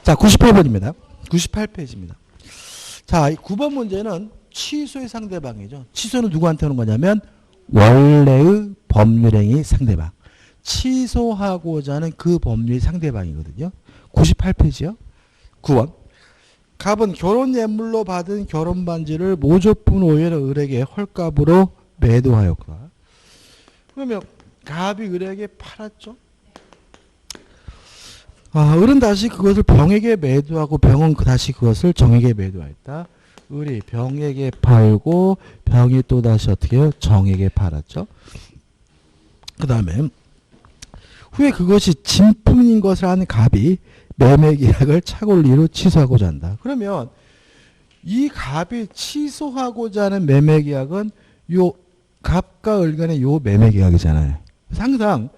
자, 98번입니다. 98페이지입니다. 자, 9번 문제는 취소의 상대방이죠. 취소는 누구한테 오는 거냐면 원래의 법률행위 상대방. 취소하고자 하는 그 법률 상대방이거든요. 98페이지요. 9번. 갑은 결혼 예물로 받은 결혼 반지를 모조품 오해는 을에게 헐값으로 매도하였구나. 그러면 갑이 을에게 팔았죠. 을은 다시 그것을 병에게 매도하고 병은 다시 그것을 정에게 매도하였다. 을이 병에게 팔고 병이 또 다시 어떻게 해요? 정에게 팔았죠. 그 다음에 후에 그것이 진품인 것을 아는 갑이 매매 계약을 착오일로 취소하고자 한다. 그러면 이 갑이 취소하고자 하는 매매 계약은 요 갑과 을 간의 요 매매 계약이잖아요. 항상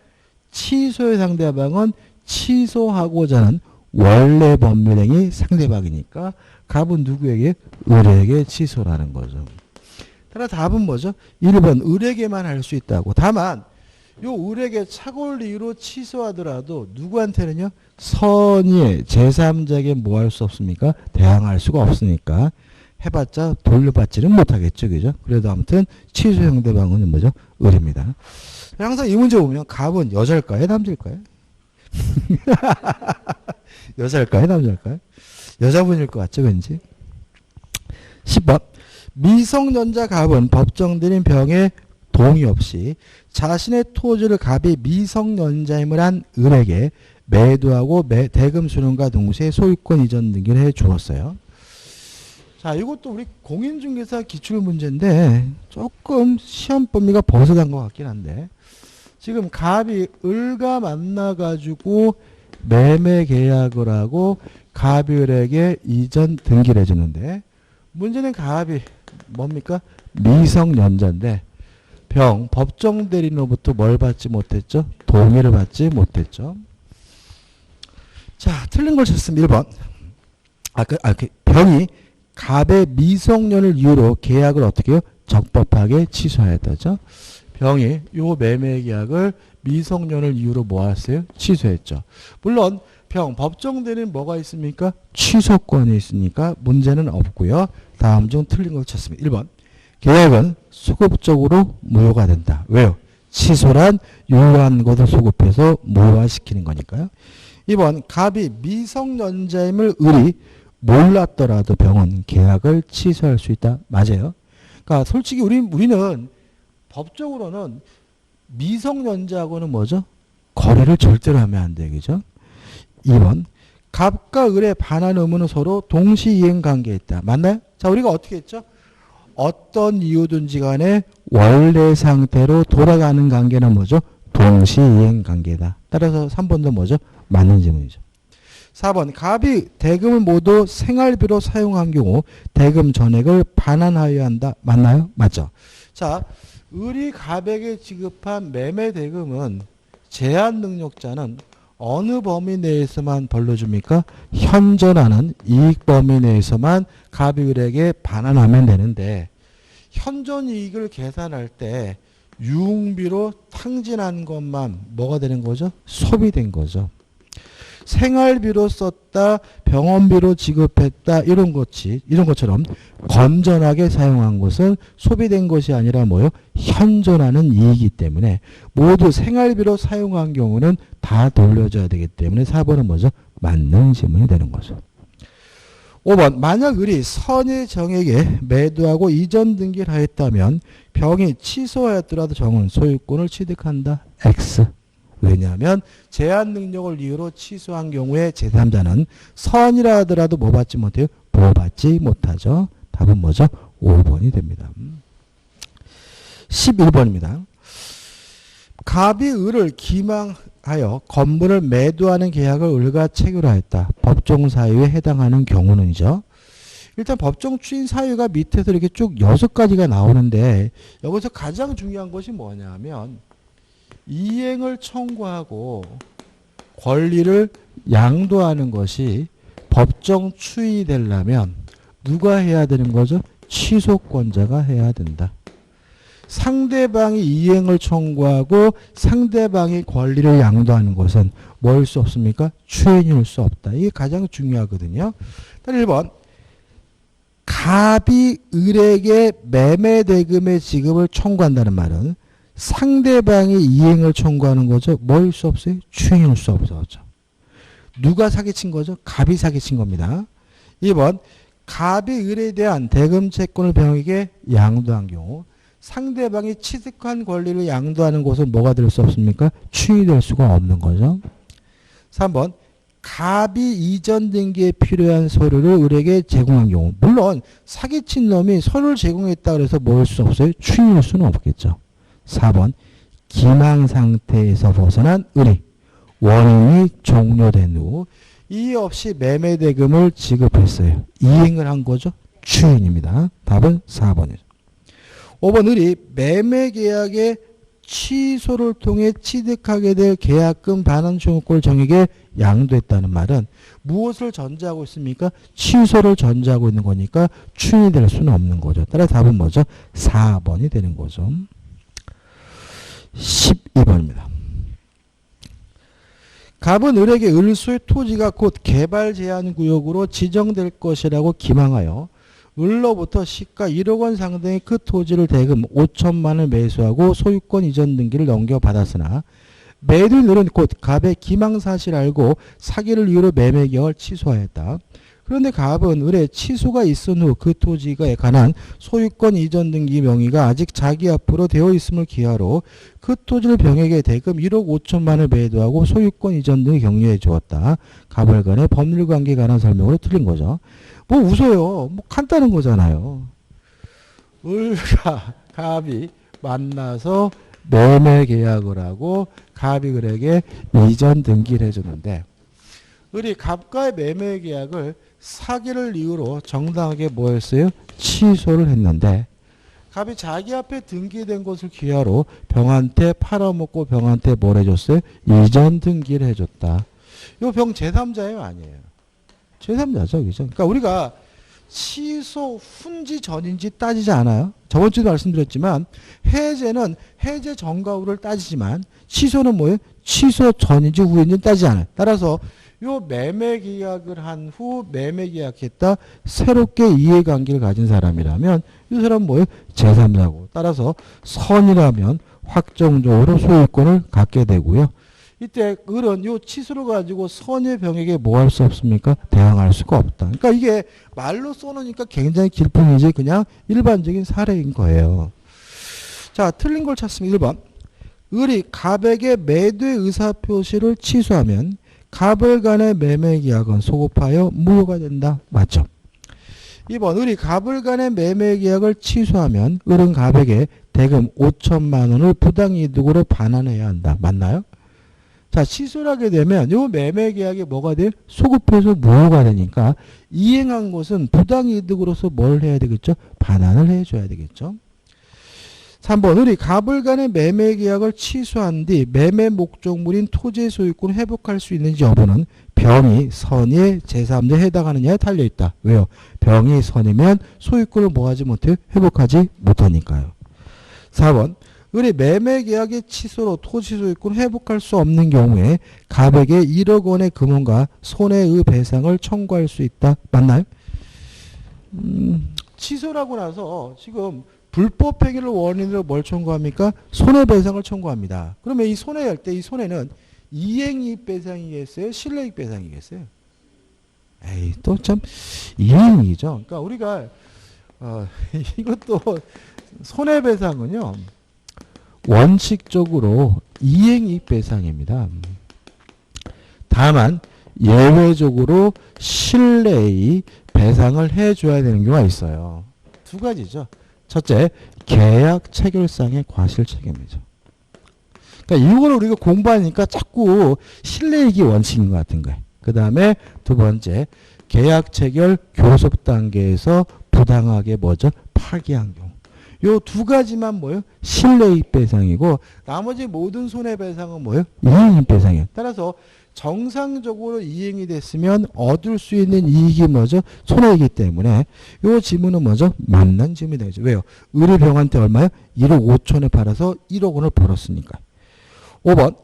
취소의 상대방은 취소하고자 하는 원래 법률행위 상대방이니까 갑은 누구에게? 을에게 취소라는 거죠. 따라 답은 뭐죠? 1번 을에게만 할 수 있다고. 다만 요 을에게 착오를 이유로 취소하더라도 누구한테는요? 선의의 제3자에게 뭐 할 수 없습니까? 대항할 수가 없으니까 해봤자 돌려받지는 못하겠죠. 그죠? 그래도 아무튼 취소 상대방은 뭐죠? 을입니다. 항상 이 문제 보면 갑은 여자일까요? 남자일까요? 여자일까요? 남자일까요? 여자분일 것 같죠? 왠지. 10번. 미성년자 갑은 법정들인 병에 동의 없이 자신의 토지를 갑이 미성년자임을 한 을에게 매도하고 대금 수령과 동시에 소유권 이전 등기를 해 주었어요. 자, 이것도 우리 공인중개사 기출 문제인데 조금 시험 범위가 벗어난 것 같긴 한데 지금 갑이 을과 만나가지고 매매 계약을 하고 갑이 을에게 이전 등기를 해주는데 문제는 갑이 뭡니까? 미성년자인데 병 법정 대리인으로부터 뭘 받지 못했죠? 동의를 받지 못했죠. 자, 틀린 걸 찾습니다. 1번. 병이 갑의 미성년을 이유로 계약을 어떻게 해요? 적법하게 취소하였다죠. 병이 요 매매 계약을 미성년을 이유로 뭐 했어요? 취소했죠. 물론 병 법정 대리인 뭐가 있습니까? 취소권이 있으니까 문제는 없고요. 다음 중 틀린 걸 찾습니다. 1번. 계약은 소급적으로 무효가 된다. 왜요? 취소란 유효한 것을 소급해서 무효화시키는 거니까요. 2번. 갑이 미성년자임을 을이 몰랐더라도 병은 계약을 취소할 수 있다. 맞아요. 그러니까 솔직히 우리는 법적으로는 미성년자하고는 뭐죠? 거래를 절대로 하면 안 돼. 그죠? 2번. 갑과 을의 반환 의무는 서로 동시이행 관계에 있다. 맞나요? 자, 우리가 어떻게 했죠? 어떤 이유든지 간에 원래 상태로 돌아가는 관계는 뭐죠? 동시이행 관계다. 따라서 3번도 뭐죠? 맞는 질문이죠. 4번. 갑이 대금을 모두 생활비로 사용한 경우 대금 전액을 반환하여야 한다. 맞나요? 맞죠? 자, 을이 갑에게 지급한 매매 대금은 제한 능력자는 어느 범위 내에서만 벌려줍니까? 현존하는 이익 범위 내에서만 갑이 을에게 반환하면 되는데 현존 이익을 계산할 때 유흥비로 탕진한 것만 뭐가 되는 거죠? 소비된 거죠. 생활비로 썼다, 병원비로 지급했다 이런 것처럼 건전하게 사용한 것은 소비된 것이 아니라 뭐요? 현존하는 이익이기 때문에 모두 생활비로 사용한 경우는 다 돌려줘야 되기 때문에 4번은 뭐죠? 맞는 질문이 되는 거죠. 5번. 만약 을이 선의 정에게 매도하고 이전 등기를 하였다면 병이 취소하였더라도 정은 소유권을 취득한다. X. 왜냐하면 제한 능력을 이유로 취소한 경우에 제3자는 선이라 하더라도 뭐 받지 못해요? 보호받지 못하죠. 답은 뭐죠? 5번이 됩니다. 11번입니다. 갑이 을을 기망하여 건물을 매도하는 계약을 을과 체결하였다. 법정 사유에 해당하는 경우는이죠. 일단 법정 추인 사유가 밑에서 이렇게 쭉 6가지가 나오는데 여기서 가장 중요한 것이 뭐냐면 이행을 청구하고 권리를 양도하는 것이 법정 추이되려면 누가 해야 되는 거죠? 취소권자가 해야 된다. 상대방이 이행을 청구하고 상대방의 권리를 양도하는 것은 뭐일 수 없습니까? 추인일 수 없다. 이게 가장 중요하거든요. 1번 갑이 을에게 매매대금의 지급을 청구한다는 말은 상대방이 이행을 청구하는 거죠. 뭐일 수 없어요? 추인일 수 없어죠. 누가 사기친 거죠? 갑이 사기친 겁니다. 2번 갑이 을에 대한 대금 채권을 병에게 양도한 경우 상대방이 취득한 권리를 양도하는 것은 뭐가 될 수 없습니까? 추인이 될 수가 없는 거죠. 3번 갑이 이전 등기에 필요한 서류를 을에게 제공한 경우 물론 사기친 놈이 서류를 제공했다 그래서 뭐일 수 없어요? 추인일 수는 없겠죠. 4번 기망 상태에서 벗어난 을이 원인이 종료된 후 이의 없이 매매대금을 지급했어요. 이행을 한 거죠. 추인입니다. 답은 4번이죠. 5번 을이 매매계약의 취소를 통해 취득하게 될 계약금 반환 청구권을 정에게 양도했다는 말은 무엇을 전제하고 있습니까? 취소를 전제하고 있는 거니까 추인이 될 수는 없는 거죠. 따라서 답은 뭐죠? 4번이 되는 거죠. 12번입니다. 갑은 을에게 을소의 토지가 곧 개발 제한 구역으로 지정될 것이라고 기망하여 을로부터 시가 1억 원 상당의 그 토지를 대금 5천만 원을 매수하고 소유권 이전 등기를 넘겨받았으나 매도인 을은 곧 갑의 기망 사실을 알고 사기를 이유로 매매 계약을 취소하였다. 그런데 갑은 을의 취소가 있은 후 그 토지에 관한 소유권 이전 등기 명의가 아직 자기 앞으로 되어 있음을 기하로 그 토지를 병에게 대금 1억 5천만 원을 매도하고 소유권 이전 등을 격려해 주었다. 갑을 간의 법률 관계에 관한 설명으로 틀린 거죠. 뭐 웃어요. 뭐 간단한 거잖아요. 을과 갑이 만나서 매매 계약을 하고 갑이 을에게 이전 등기를 해줬는데 을이 갑과의 매매 계약을 사기를 이유로 정당하게 뭐 했어요? 취소를 했는데 갑이 자기 앞에 등기된 것을 기하로 병한테 팔아먹고 병한테 뭘 해줬어요? 이전 등기를 해줬다. 이 병 제3자예요? 아니에요? 제3자죠. 그죠? 그러니까 우리가 취소 후인지 전인지 따지지 않아요. 저번 주도 말씀드렸지만 해제는 해제 전과 후를 따지지만 취소는 뭐예요? 취소 전인지 후인지 따지지 않아요. 따라서 요 매매 계약을 한 후 매매 계약했다 새롭게 이해관계를 가진 사람이라면 이 사람은 뭐예요? 제3자고 따라서 선이라면 확정적으로 소유권을 갖게 되고요. 이때 을은 요 취소를 가지고 선의 병에게 뭐 할 수 없습니까? 대항할 수가 없다. 그러니까 이게 말로 써놓으니까 굉장히 길뿐이지 그냥 일반적인 사례인 거예요. 자, 틀린 걸 찾습니다. 1번. 을이 갑에게 매도의 의사표시를 취소하면 갑을 간의 매매 계약은 소급하여 무효가 된다. 맞죠? 2번. 을이 갑을 간의 매매 계약을 취소하면 을은 갑에게 대금 5천만 원을 부당이득으로 반환해야 한다. 맞나요? 자, 취소를 하게 되면 이 매매 계약이 뭐가 돼요? 소급해서 무효가 되니까 이행한 것은 부당이득으로서 뭘 해야 되겠죠? 반환을 해줘야 되겠죠? 3번. 을이 갑을 간의 매매 계약을 취소한 뒤 매매 목적물인 토지 소유권을 회복할 수 있는지 여부는 병이 선의 제3자에 해당하느냐에 달려있다. 왜요? 병이 선이면 소유권을 뭐하지 못해요? 회복하지 못하니까요. 4번. 을이 매매 계약의 취소로 토지 소유권을 회복할 수 없는 경우에 갑에게 1억 원의 금원과 손해의 배상을 청구할 수 있다. 맞나요? 취소라고 나서 지금 불법 행위를 원인으로 뭘 청구합니까? 손해배상을 청구합니다. 그러면 이 손해할 때 이 손해는 이행이익 배상이겠어요? 실내이익 배상이겠어요? 에이, 또 참 이행이익이죠. 그러니까 우리가 이것도 손해배상은요. 원칙적으로 이행이익 배상입니다. 다만 예외적으로 실내의 배상을 해줘야 되는 경우가 있어요. 두 가지죠. 첫째, 계약 체결상의 과실 책임이죠. 그러니까 이거를 우리가 공부하니까 자꾸 실내이익이 원칙인 것 같은 거예요. 그 다음에 두 번째, 계약 체결 교섭 단계에서 부당하게 뭐죠? 파기한 경우. 요 두 가지만 뭐예요? 실내이익 배상이고 나머지 모든 손해배상은 뭐예요? 이행이익 배상이에요. 따라서 정상적으로 이행이 됐으면 얻을 수 있는 이익이 뭐죠? 손해이기 때문에 요 지문은 뭐죠? 맞는 지문이 되죠. 왜요? 의료병한테 얼마요? 1억 5천에 팔아서 1억 원을 벌었으니까. 5번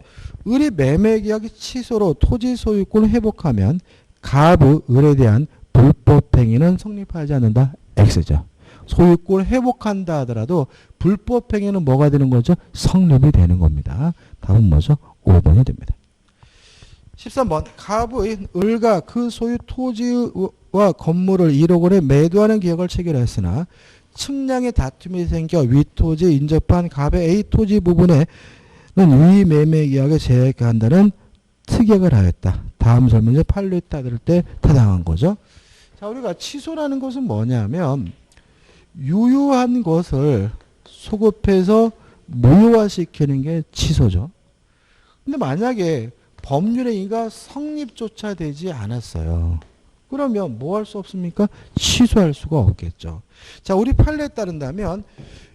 의리 매매계약의 취소로 토지 소유권을 회복하면 갑의 을에 대한 불법행위는 성립하지 않는다. X죠. 소유권을 회복한다 하더라도 불법행위는 뭐가 되는 거죠? 성립이 되는 겁니다. 답은 뭐죠? 5번이 됩니다. 13번 갑의 을과 그 소유 토지와 건물을 1억 원에 매도하는 계약을 체결했으나 측량의 다툼이 생겨 윗토지에 인접한 갑의 A 토지 부분에는 위 매매 계약에 제약한다는 특약을 하였다. 다음 설명에 판례에 들을 때 타당한 거죠. 자, 우리가 취소라는 것은 뭐냐면 유효한 것을 소급해서 무효화시키는 게 취소죠. 근데 만약에 법률행위가 성립조차 되지 않았어요. 그러면 뭐 할 수 없습니까? 취소할 수가 없겠죠. 자, 우리 판례에 따른다면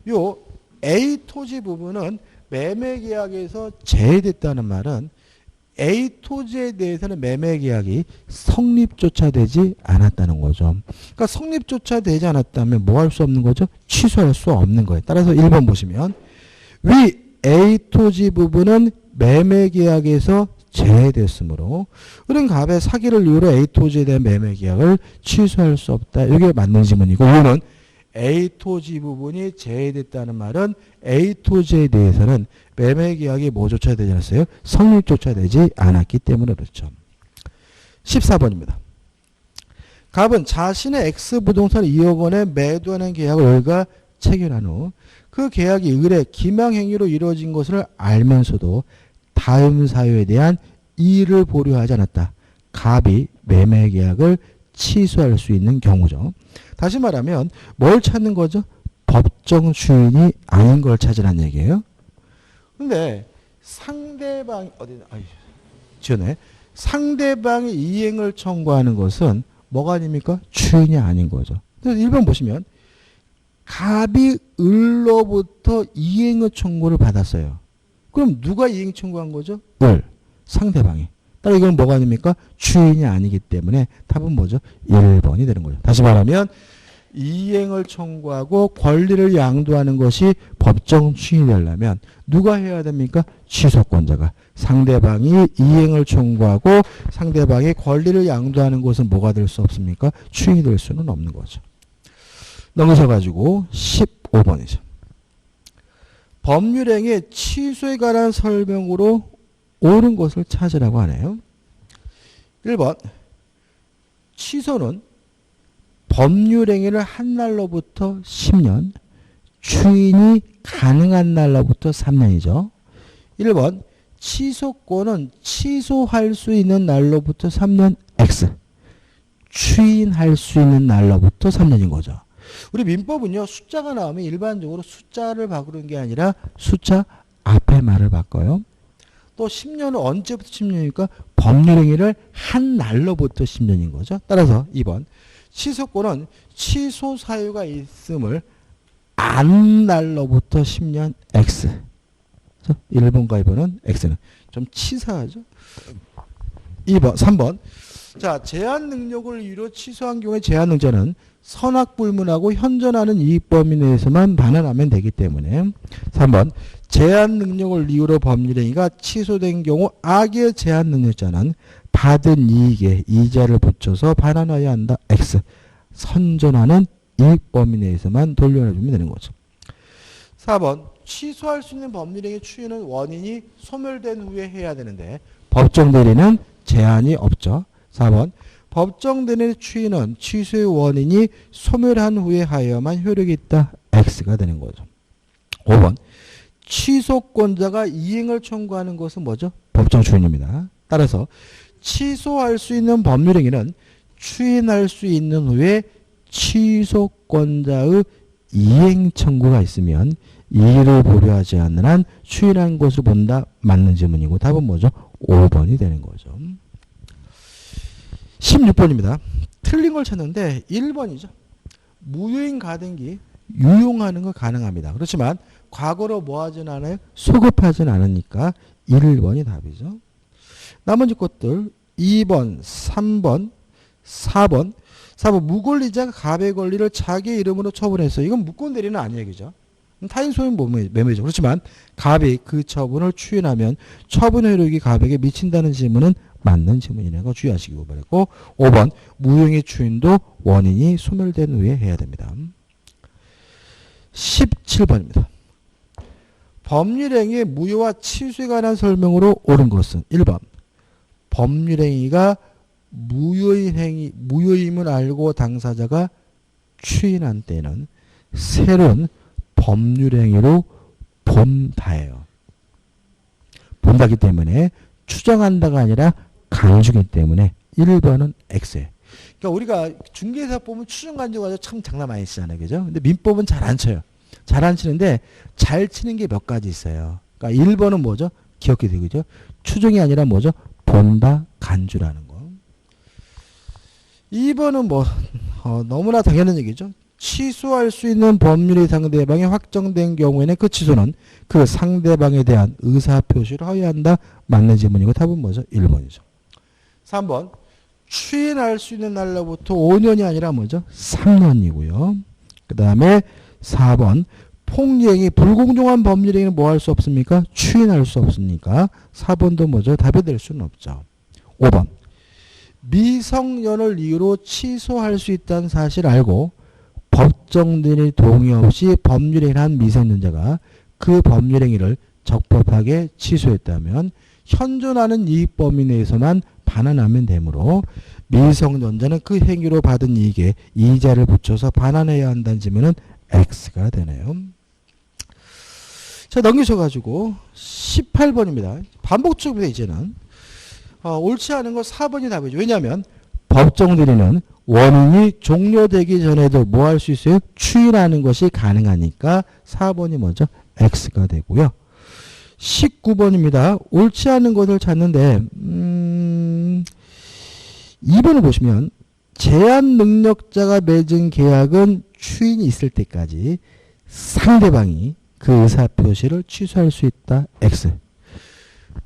요 A 토지 부분은 매매계약에서 제외됐다는 말은 A 토지에 대해서는 매매계약이 성립조차 되지 않았다는 거죠. 그러니까 성립조차 되지 않았다면 뭐 할 수 없는 거죠? 취소할 수 없는 거예요. 따라서 1번 보시면 위 A 토지 부분은 매매계약에서 제외됐으므로 은행 갑의 사기를 이유로 A 토지에 대한 매매계약을 취소할 수 없다. 이게 맞는 지문이고 이거는 A 토지 부분이 제외됐다는 말은 A 토지에 대해서는 매매계약이 뭐조차 되지 않았어요? 성립조차 되지 않았기 때문에 그렇죠. 14번입니다. 갑은 자신의 X 부동산을 2억 원에 매도하는 계약을 을과 체결한 후 그 계약이 을의 기망행위로 이루어진 것을 알면서도 다음 사유에 대한 이의를 보류하지 않았다. 갑이 매매계약을 취소할 수 있는 경우죠. 다시 말하면 뭘 찾는 거죠? 법정 주인이 아닌 걸 찾으라는 얘기예요. 근데 상대방이 상대방이 이행을 청구하는 것은 뭐가 아닙니까? 주인이 아닌 거죠. 그래서 1번 보시면 갑이 을로부터 이행의 청구를 받았어요. 그럼 누가 이행 청구한 거죠? 을. 상대방이. 따라 이건 뭐가 아닙니까? 주인이 아니기 때문에 답은 뭐죠? 1번이 되는 거죠. 다시 말하면 이행을 청구하고 권리를 양도하는 것이 법정 주인이 되려면 누가 해야 됩니까? 취소권자가. 상대방이 이행을 청구하고 상대방이 권리를 양도하는 것은 뭐가 될 수 없습니까? 주인이 될 수는 없는 거죠. 넘으셔가지고 15번이죠. 법률행위 취소에 관한 설명으로 옳은 것을 찾으라고 하네요. 1번 취소는 법률행위를 한 날로부터 10년, 추인이 가능한 날로부터 3년이죠. 1번 취소권은 취소할 수 있는 날로부터 3년 X, 추인할 수 있는 날로부터 3년인 거죠. 우리 민법은요. 숫자가 나오면 일반적으로 숫자를 바꾸는 게 아니라 숫자 앞에 말을 바꿔요. 또 10년은 언제부터 10년이니까 법률행위를 한 날로부터 10년인 거죠. 따라서 2번 취소권은 취소 사유가 있음을 안 날로부터 10년 X. 1번과 2번은 X는 좀 치사하죠. 3번 자, 제한 능력을 이유로 취소한 경우에 제한 능자는 선악불문하고 현존하는 이익 범위 내에서만 반환하면 되기 때문에 3번 제한 능력을 이유로 법률행위가 취소된 경우 악의 제한 능력자는 받은 이익에 이자를 붙여서 반환하여야 한다. X. 선존하는 이익 범위 내에서만 돌려주면 되는 거죠. 4번 취소할 수 있는 법률행위 추이는 원인이 소멸된 후에 해야 되는데 법정 대리는 제한이 없죠. 4번 법정 대리의 추이는 취소의 원인이 소멸한 후에 하여야만 효력이 있다. X가 되는 거죠. 5번 취소권자가 이행을 청구하는 것은 뭐죠? 법정 추인입니다. 따라서 취소할 수 있는 법률행위는 추인할 수 있는 후에 취소권자의 이행 청구가 있으면 이의를 보류하지 않는 한 추인한 것을 본다. 맞는 질문이고 답은 뭐죠? 5번이 되는 거죠. 16번입니다. 틀린 걸 찾는데 1번이죠. 무효인 가등기 유용하는 거 가능합니다. 그렇지만 과거로 뭐 하진 않아요? 소급하진 않으니까 1번이 답이죠. 나머지 것들 2번, 3번, 4번. 4번 무권리자가 갑의 권리를 자기 이름으로 처분했어요. 이건 무권 대리는 아니에요. 그죠? 타인 소유 매매죠. 그렇지만 갑이 그 처분을 추인하면 처분 효력이 갑에게 미친다는 질문은 맞는 질문이라는 거 주의하시기 바라고 5번 무효행위 추인도 원인이 소멸된 후에 해야 됩니다. 17번입니다. 법률행위의 무효와 취소에 관한 설명으로 옳은 것은 1번 법률행위가 무효임을 알고 당사자가 추인한 때는 새로운 법률행위로 본다예요. 본다기 때문에 추정한다가 아니라 간주기 때문에 1번은 X예요. 그러니까 우리가 중개사 보면 추정간주 가지고 참 장난 많이 쓰잖아요. 그죠? 근데 민법은 잘 안 쳐요. 잘 안 치는데 잘 치는 게 몇 가지 있어요. 그러니까 1번은 뭐죠? 기억해 두고죠. 추정이 아니라 뭐죠? 본다, 간주라는 거. 2번은 뭐 너무나 당연한 얘기죠. 취소할 수 있는 법률이 상대방이 확정된 경우에는 그 취소는 그 상대방에 대한 의사표시를 허용한다. 맞는 질문이고 답은 뭐죠? 1번이죠. 3번 추인할 수 있는 날로부터 5년이 아니라 뭐죠? 3년이고요. 그 다음에 4번 폭리행위 불공정한 법률행위는 뭐 할 수 없습니까? 추인할 수 없으니까 4번도 뭐죠? 답이 될 수는 없죠. 5번 미성년을 이유로 취소할 수 있다는 사실을 알고 법정들의 동의 없이 법률행위를 한 미성년자가 그 법률행위를 적법하게 취소했다면 현존하는 이익 범위 내에서만 반환하면 되므로 미성년자는 그 행위로 받은 이익에 이자를 붙여서 반환해야 한다는 질문은 X가 되네요. 자, 넘기셔가지고 18번입니다. 반복적입니다. 이제는 옳지 않은 거 4번이 답이죠. 왜냐하면 법정들이는 원인이 종료되기 전에도 뭐 할 수 있어요? 추인하는 것이 가능하니까 4번이 먼저 X가 되고요. 19번입니다. 옳지 않은 것을 찾는데 2번을 보시면 제한 능력자가 맺은 계약은 추인이 있을 때까지 상대방이 그 의사표시를 취소할 수 있다. X.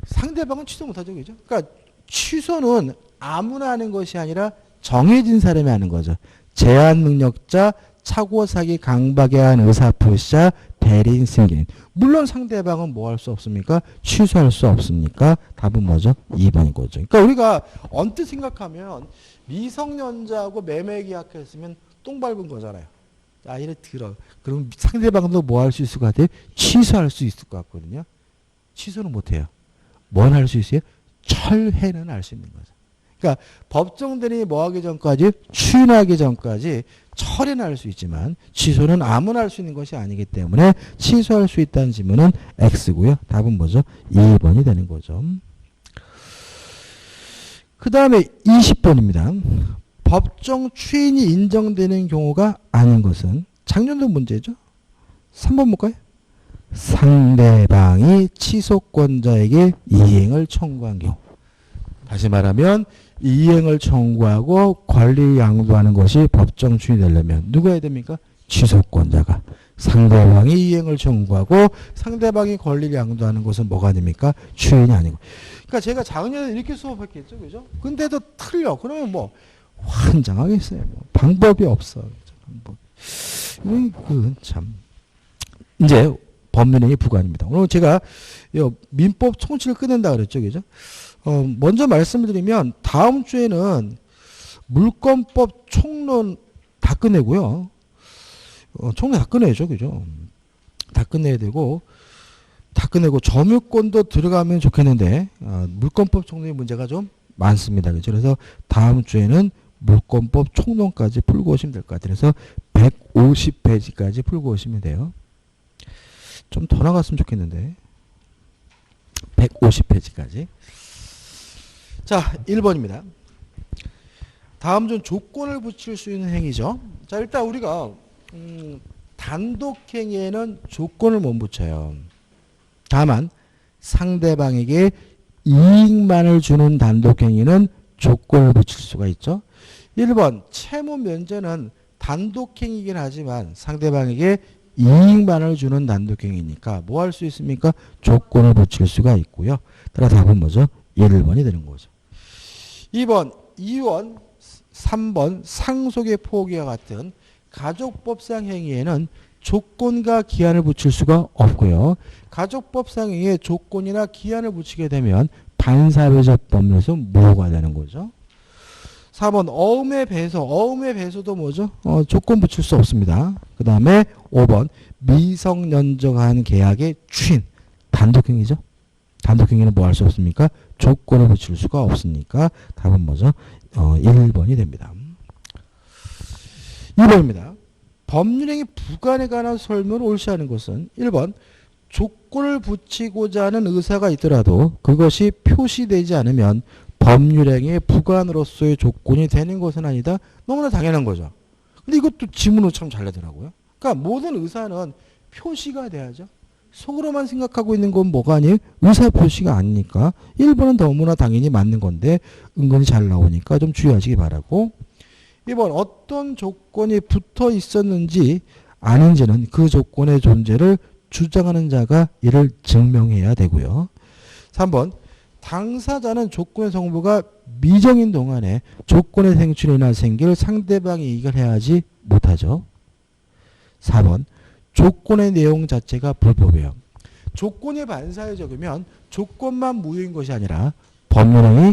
상대방은 취소 못하죠. 그죠? 그러니까 취소는 아무나 하는 것이 아니라 정해진 사람이 하는 거죠. 제한 능력자, 차고 사기 강박에 의한 의사표시자, 대리인 승계인. 물론 상대방은 뭐 할 수 없습니까? 취소할 수 없습니까? 답은 뭐죠? 2번인 거죠. 그러니까 우리가 언뜻 생각하면 미성년자하고 매매 계약했으면 똥 밟은 거잖아요. 자, 이래 들어. 그럼 상대방도 뭐 할 수 있을 것 같아요? 취소할 수 있을 것 같거든요. 취소는 못해요. 뭘 할 수 있어요? 철회는 할 수 있는 거죠. 그러니까 법정들이 뭐 하기 전까지 추인하기 전까지 철회는 할 수 있지만 취소는 아무나 할 수 있는 것이 아니기 때문에 취소할 수 있다는 질문은 X고요. 답은 뭐죠? 2번이 되는 거죠. 그 다음에 20번입니다. 법정 추인이 인정되는 경우가 아닌 것은 작년도 문제죠. 3번 볼까요? 상대방이 취소권자에게 이행을 청구한 경우. 다시 말하면 이행을 청구하고 권리 양도하는 것이 법정 추인이 되려면 누가 해야 됩니까? 취소권자가. 상대방이 이행을 청구하고 상대방이 권리를 양도하는 것은 뭐가 됩니까? 추인이 아니고. 그러니까 제가 작년에 이렇게 수업했겠죠. 그죠? 근데도 틀려. 그러면 뭐 환장하겠어요. 뭐 방법이 없어. 방법. 그 참. 이제 법률행위 부과입니다. 오늘 제가 민법 총칙을 끊는다 그랬죠. 그죠? 먼저 말씀드리면 다음 주에는 물권법 총론 다 끝내고요. 총론 다 끝내죠. 그죠? 다 끝내야 되고 다 끝내고 점유권도 들어가면 좋겠는데 물권법 총론의 문제가 좀 많습니다. 그죠? 그래서 다음 주에는 물권법 총론까지 풀고 오시면 될 것 같아요. 그래서 150페이지까지 풀고 오시면 돼요. 좀 더 나갔으면 좋겠는데 150페이지까지. 자, 1번입니다. 다음 중 조건을 붙일 수 있는 행위죠. 자, 일단 우리가 단독행위에는 조건을 못 붙여요. 다만 상대방에게 이익만을 주는 단독행위는 조건을 붙일 수가 있죠. 1번 채무 면제는 단독행위이긴 하지만 상대방에게 이익만을 주는 단독행위니까 뭐 할 수 있습니까? 조건을 붙일 수가 있고요. 따라 답은 뭐죠? 1번이 되는 거죠. 2번 이원, 3번 상속의 포기와 같은 가족법상 행위에는 조건과 기한을 붙일 수가 없고요. 가족법상 행위에 조건이나 기한을 붙이게 되면 반사회적 법률에서 무효가 되는 거죠. 4번 어음의 배서. 어음의 배서도 뭐죠? 조건 붙일 수 없습니다. 그 다음에 5번 미성년자간 계약의 추인. 단독행위죠. 단독행위는 뭐 할 수 없습니까? 조건을 붙일 수가 없으니까 답은 뭐죠? 1번이 됩니다. 2번입니다. 법률행위 부관에 관한 설명을 옳지 않은 것은 1번 조건을 붙이고자 하는 의사가 있더라도 그것이 표시되지 않으면 법률행위의 부관으로서의 조건이 되는 것은 아니다. 너무나 당연한 거죠. 근데 이것도 지문으로 참 잘 내더라고요. 그러니까 모든 의사는 표시가 돼야죠. 속으로만 생각하고 있는 건 뭐가 아니에요? 의사 표시가 아니니까 1번은 너무나 당연히 맞는 건데 은근히 잘 나오니까 좀 주의하시기 바라고. 2번 어떤 조건이 붙어 있었는지 아닌지는 그 조건의 존재를 주장하는 자가 이를 증명해야 되고요. 3번 당사자는 조건의 성부가 미정인 동안에 조건의 생출이나 생기를 상대방이 이익을 해야지 못하죠. 4번 조건의 내용 자체가 불법이에요. 조건이 반사회적이면 조건만 무효인 것이 아니라 법률행위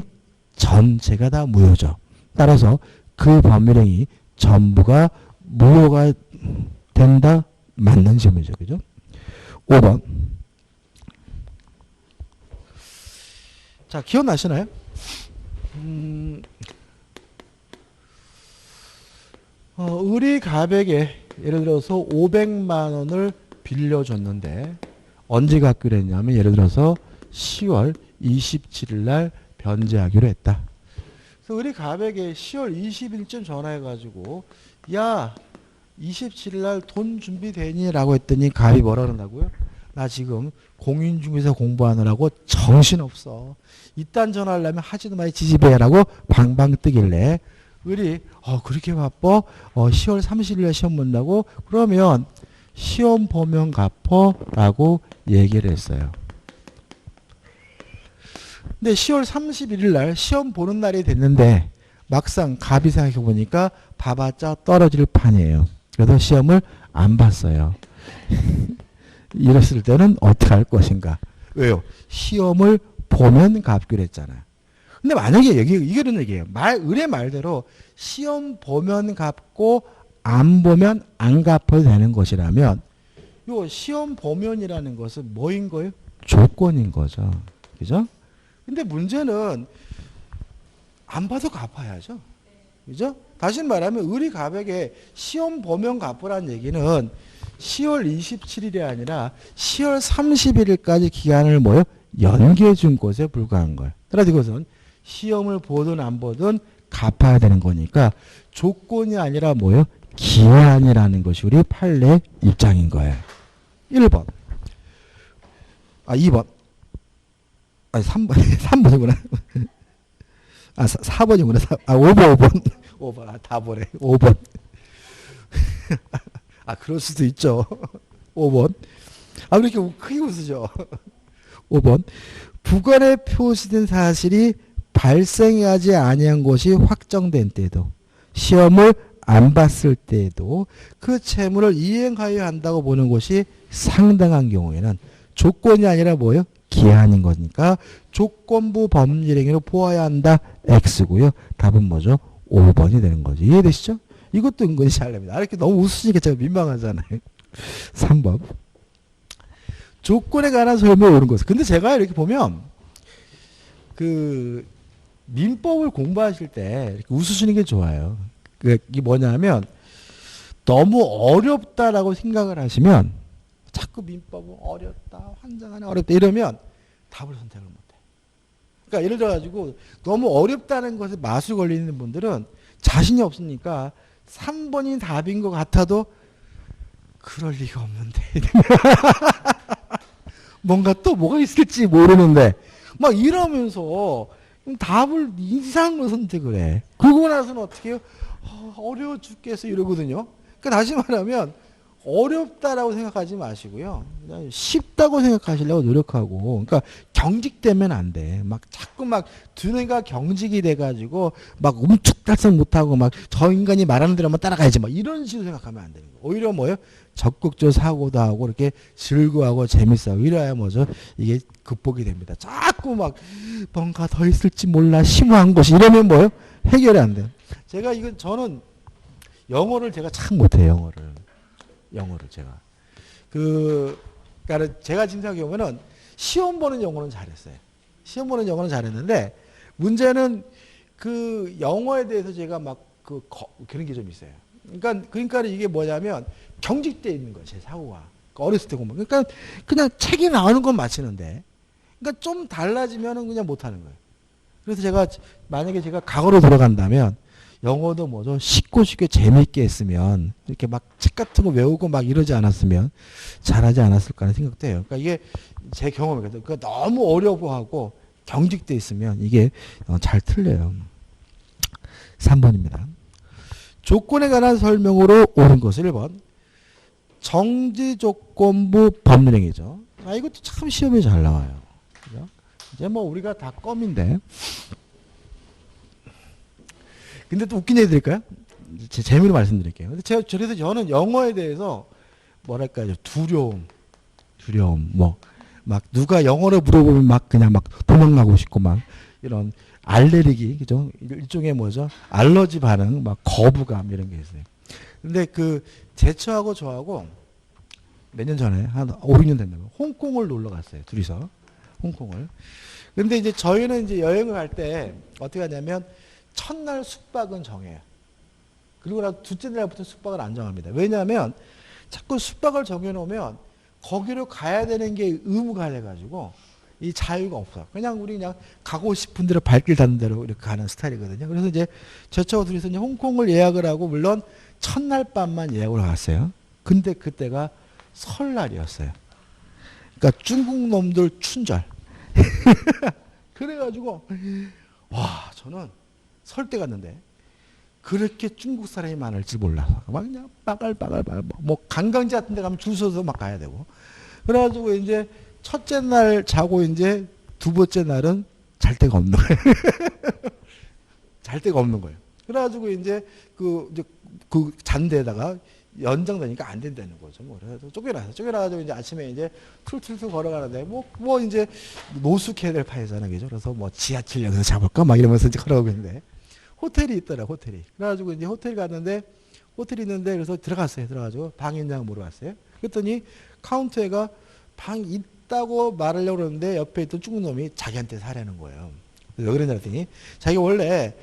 전체가 다 무효죠. 따라서 그 법률행위 전부가 무효가 된다. 맞는 질문이죠. 그죠? 5번. 자, 기억나시나요? 을이 갑에게 예를 들어서 500만 원을 빌려줬는데 언제 갚기로 했냐면 예를 들어서 10월 27일 날 변제하기로 했다. 그래서 을이 갑에게 10월 20일쯤 전화해가지고 야 27일 날 돈 준비되니? 라고 했더니 갑이 뭐라 그러나고요? 나 지금 공인중개사 공부하느라고 정신없어. 이딴 전화하려면 하지도 마이 지지배라고 방방 뜨길래 을이 그렇게 바빠? 10월 30일에 시험 본다고? 그러면 시험 보면 갚어 라고 얘기를 했어요. 근데 10월 31일 날 시험 보는 날이 됐는데 막상 갑이 생각해 보니까 봐봤자 떨어질 판이에요. 그래서 시험을 안 봤어요. 이랬을 때는 어떻게 할 것인가? 왜요? 시험을 보면 갚기로 했잖아요. 근데 만약에 이런 얘기예요. 을의 말대로 시험 보면 갚고 안 보면 안 갚아도 되는 것이라면 요 시험 보면이라는 것은 뭐인 거예요? 조건인 거죠. 그죠? 근데 문제는 안 봐도 갚아야죠. 그죠? 다시 말하면 을이 갑에게 시험 보면 갚으라는 얘기는 10월 27일이 아니라 10월 31일까지 기간을 연기해 준 것에 불과한 거예요. 따라서 이것은 시험을 보든 안 보든 갚아야 되는 거니까 조건이 아니라 기한이라는 것이 우리 판례 입장인 거예요. 1번. 2번. 3번. 3번이구나. 4번이구나. 5번. 5번. 다 보래. 5번. 그럴 수도 있죠. 5번. 왜 이렇게 크게 웃으죠? 5번. 부관에 표시된 사실이 발생하지 아니한 것이 확정된 때에도 시험을 안 봤을 때에도 그 채무를 이행하여야 한다고 보는 것이 상당한 경우에는 조건이 아니라 기한인 거니까 조건부 법률행위로 보아야 한다. X고요. 답은 뭐죠? 5번이 되는 거죠. 이해되시죠? 이것도 은근히 잘 됩니다. 이렇게 너무 웃으시니까 제가 민망하잖아요. 3번. 조건에 관한 설명을 옳은 것은. 근데 제가 이렇게 보면 민법을 공부하실 때 이렇게 웃으시는 게 좋아요. 이게 뭐냐면 너무 어렵다라고 생각을 하시면 자꾸 민법은 어렵다, 환장하네, 어렵다 이러면 답을 선택을 못해. 그러니까 예를 들어가지고 너무 어렵다는 것에 마술 걸리는 분들은 자신이 없으니까 3번이 답인 것 같아도 그럴 리가 없는데 뭔가 또 뭐가 있을지 모르는데 막 이러면서 그럼 답을 이상한 걸 선택을 해. 그러고 나서는 어떻게 해요? 어려워 죽겠어 이러거든요. 그러니까 다시 말하면 어렵다라고 생각하지 마시고요. 그냥 쉽다고 생각하시려고 노력하고. 그러니까 경직되면 안 돼. 막 자꾸 막 두뇌가 경직이 돼가지고 막 움쭉달싹 못하고 막 저 인간이 말하는 대로만 따라가야지 막 이런 식으로 생각하면 안 되는 거예요. 오히려 뭐예요? 적극적 사고도 하고 이렇게 즐거워하고 재밌어하고 이래야 뭐죠? 이게 극복이 됩니다. 자꾸 막 뭔가 더 있을지 몰라 심오한 것이 이러면 뭐예요? 해결이 안 돼요. 저는 영어를 제가 참 못해요. 영어를 제가 그러니까 제가 지금 생각해 보면은 시험 보는 영어는 잘했어요. 시험 보는 영어는 잘했는데 문제는 그 영어에 대해서 제가 막 그런 게 좀 있어요. 그러니까 이게 뭐냐면 경직돼 있는 거예요. 제 사고가 어렸을 때 공부. 그러니까 그냥 책이 나오는 건 맞히는데, 그러니까 좀 달라지면은 그냥 못하는 거예요. 그래서 만약에 제가 과거로 돌아간다면. 영어도 뭐죠? 쉽고 쉽게 재미있게 했으면 이렇게 막 책 같은 거 외우고 막 이러지 않았으면 잘하지 않았을까 하는 생각도 해요. 그러니까 이게 제 경험이거든요. 그러니까 너무 어려워 하고 경직돼 있으면 이게 잘 틀려요. 3번입니다. 조건에 관한 설명으로 옳은 것을 1번. 정지조건부 법률행위죠. 이것도 참 시험에 잘 나와요. 그죠? 이제 뭐 우리가 다 껌인데. 근데 또 웃긴 얘기 드릴까요? 제 재미로 말씀드릴게요. 근데 그래서 저는 영어에 대해서 뭐랄까요? 두려움, 막 누가 영어를 물어보면 막 그냥 막 도망가고 싶고 막 이런 알레르기, 그죠? 일종의 뭐죠? 알러지 반응, 막 거부감 이런 게 있어요. 근데 제처하고 저하고 몇 년 전에 한 5, 6년 됐나 봐요. 홍콩을 놀러 갔어요. 둘이서. 홍콩을. 근데 이제 저희는 이제 여행을 갈 때 어떻게 하냐면 첫날 숙박은 정해요. 그리고 둘째 날부터 숙박을 안 정합니다. 왜냐하면 자꾸 숙박을 정해놓으면 거기로 가야 되는 게 의무가 돼가지고 이 자유가 없어. 그냥 가고 싶은 대로 발길 닿는 대로 이렇게 가는 스타일이거든요. 그래서 이제 저하고 둘이서 이제 홍콩을 예약을 하고 물론 첫날 밤만 예약을 갔어요. 근데 그때가 설날이었어요. 그러니까 중국 놈들 춘절. 그래가지고 와 저는 설 때 갔는데 그렇게 중국 사람이 많을 줄 몰라서 막 그냥 빠갈빠갈 뭐 관광지 같은 데 가면 줄 서서 막 가야 되고 그래가지고 이제 첫째 날 자고 이제 두 번째 날은 잘 데가 없는 거예요. 잘 데가 없는 거예요. 그래가지고 이제 그 잔데에다가 연장되니까 안 된다는 거죠. 뭐 그래서 쫓겨나가지고 이제 아침에 이제 툴툴툴 걸어가는데 뭐 이제 노숙해야 될 판이잖아요, 그죠? 그래서 뭐 지하철역에서 잡을까 막 이러면서 이제 걸어가고 있는데 호텔이 있더라, 호텔이. 그래가지고 이제 호텔 갔는데 호텔이 있는데 그래서 들어가가지고 방 있냐고 물어봤어요. 그랬더니 카운터에가 방 있다고 말하려고 그러는데 옆에 있던 중국 놈이 자기한테 사라는 거예요. 왜 그러냐 했더니 자기 원래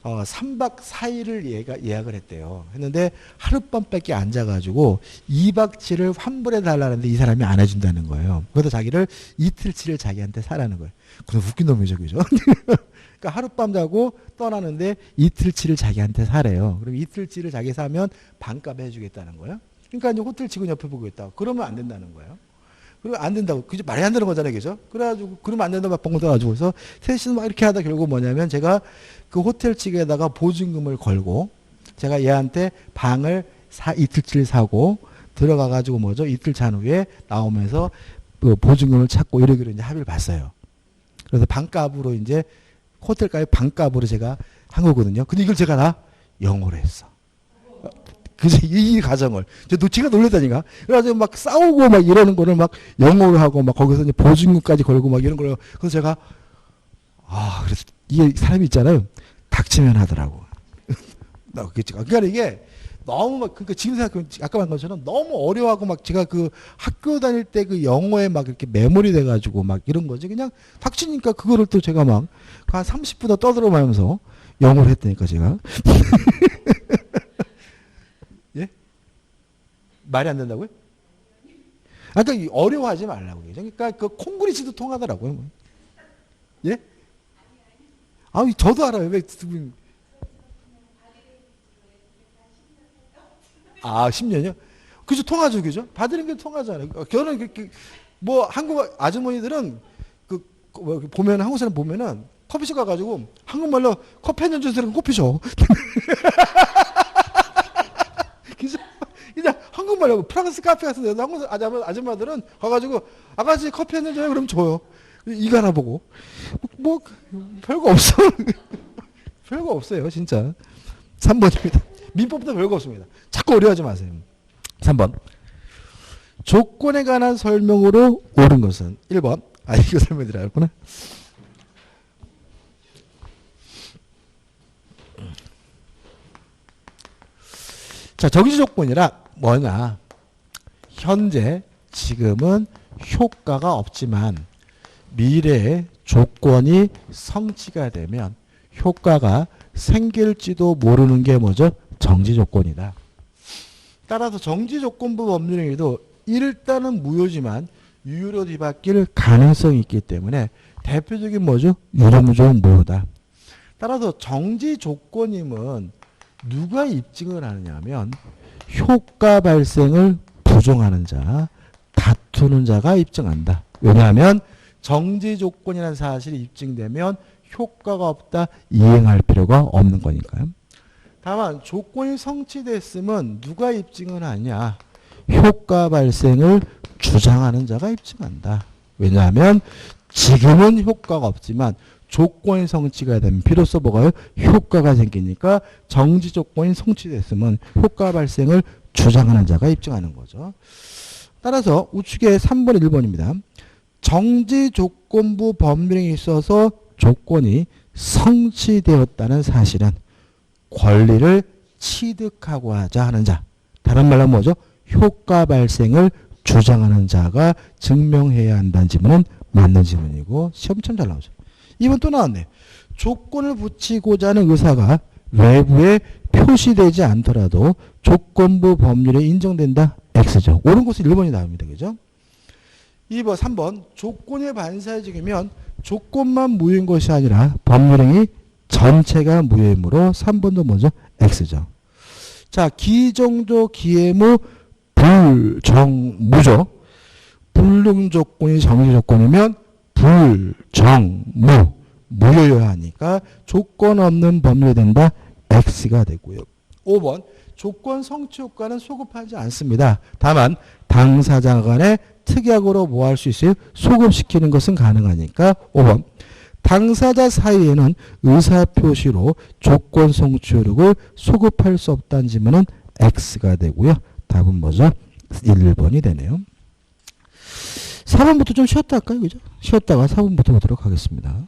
3박 4일을 예약을 했대요. 했는데 하룻밤밖에 안 자가지고 2박 7을 환불해 달라는데 이 사람이 안 해준다는 거예요. 그래서 자기를 이틀치를 자기한테 사라는 거예요. 근데 웃긴 놈이죠, 그죠? 그러니까 하룻밤 자고 떠나는데 이틀치를 자기한테 사래요. 그럼 이틀치를 자기 사면 반값 해주겠다는 거예요. 그러니까 이제 호텔 직원 옆에 보고 있다. 그러면 안 된다는 거예요. 그리고 안 된다고. 그죠? 말이 안 되는 거잖아요. 그죠? 그래가지고, 그러면 안 된다고 막 뻥 떠가지고서 셋이서 막 이렇게 하다 결국 뭐냐면 제가 그 호텔 측에다가 보증금을 걸고 제가 얘한테 방을 이틀치를 사고 들어가가지고 뭐죠? 이틀 잔 후에 나오면서 그 보증금을 찾고 이러기로 이제 합의를 봤어요. 그래서 방값으로 이제 호텔까지 방값으로 제가 한 거거든요. 근데 이걸 제가 다 영어로 했어. 그래서 이 과정을. 제가 놀랬다니까. 그래가지고 막 싸우고 막 이러는 거를 막 영어로 하고 막 거기서 이제 보증금까지 걸고 막 이런 걸. 그래서 제가, 그래서 이게 사람이 있잖아요. 닥치면 하더라고. 그러니까 이게 너무 막, 그러니까 지금 생각하면 아까 말한 것처럼 너무 어려워하고 막 제가 그 학교 다닐 때 그 영어에 막 이렇게 메모리 돼가지고 막 이런 거지. 그냥 닥치니까 그거를 또 제가 막 한 30분 더 떠들어가면서 영어를 했다니까 제가. 예? 말이 안 된다고요? 그러니까 어려워하지 말라고. 그러니까 그 콩그리치도 통하더라고요. 예? 저도 알아요. 왜, 10년이요? 그죠, 통하죠, 그죠? 받으는 게 통하잖아요. 저는 뭐, 한국 아주머니들은 보면, 한국 사람 보면은 커피숍 가가지고 한국말로 커피 한잔 주세요. 커피 줘. 그냥 한국말로 프랑스 카페 가서 내가 한국 아줌마들은 가가지고 아가씨 커피 한잔 줘요. 그럼 줘요. 이거 하나 보고 뭐 별거 없어. 별거 없어요 진짜. 3번입니다. 민법도 별거 없습니다. 자꾸 어려워하지 마세요. 3번. 조건에 관한 설명으로 옳은 것은 1번. 아 이거 설명드려야 했구나. 자 정지 조건이라 뭐냐. 현재 지금은 효과가 없지만 미래에 조건이 성취가 되면 효과가 생길지도 모르는 게 뭐죠? 정지 조건이다. 따라서 정지 조건부 법률행위도 일단은 무효지만 유효로 뒤바뀔 가능성이 있기 때문에 대표적인 뭐죠? 유효무효는 무효다. 따라서 정지 조건임은 누가 입증을 하느냐면 효과 발생을 부정하는 자, 다투는 자가 입증한다. 왜냐하면 정지 조건이라는 사실이 입증되면 효과가 없다. 이행할 필요가 없는 거니까요. 다만 조건이 성취됐으면 누가 입증을 하냐. 효과 발생을 주장하는 자가 입증한다. 왜냐하면 지금은 효과가 없지만 조건이 성취가 되면 비로소 뭐가요? 효과가 생기니까 정지 조건이 성취됐으면 효과 발생을 주장하는 자가 입증하는 거죠. 따라서 우측에 3번 1번입니다. 정지 조건부 법률에 있어서 조건이 성취되었다는 사실은 권리를 취득하고 하자 하는 자. 다른 말로 뭐죠? 효과 발생을 주장하는 자가 증명해야 한다는 지문은 맞는 지문이고 시험 참 잘 나오죠. 2번 또 나왔네. 조건을 붙이고자 하는 의사가 외부에 표시되지 않더라도 조건부 법률에 인정된다. X죠. 옳은 것은 1번이 나옵니다. 그죠? 2번, 3번. 조건의 반사적이면 조건만 무효인 것이 아니라 법률행위 전체가 무효이므로 3번도 먼저 X죠. 자, 기정조, 기해무, 불정무죠. 불능 조건이 정지 조건이면 불정무, 무효여야 하니까 조건 없는 법률이 된다. X가 되고요. 5번. 조건 성취 효과는 소급하지 않습니다. 다만 당사자 간에 특약으로 뭐 할 수 있어요? 소급시키는 것은 가능하니까 5번. 당사자 사이에는 의사표시로 조건 성취 효력을 소급할 수 없다는 지문은 X가 되고요. 답은 뭐죠? 1번이 되네요. 4번부터 좀 쉬었다 할까요? 그죠? 쉬었다가 4번부터 보도록 하겠습니다.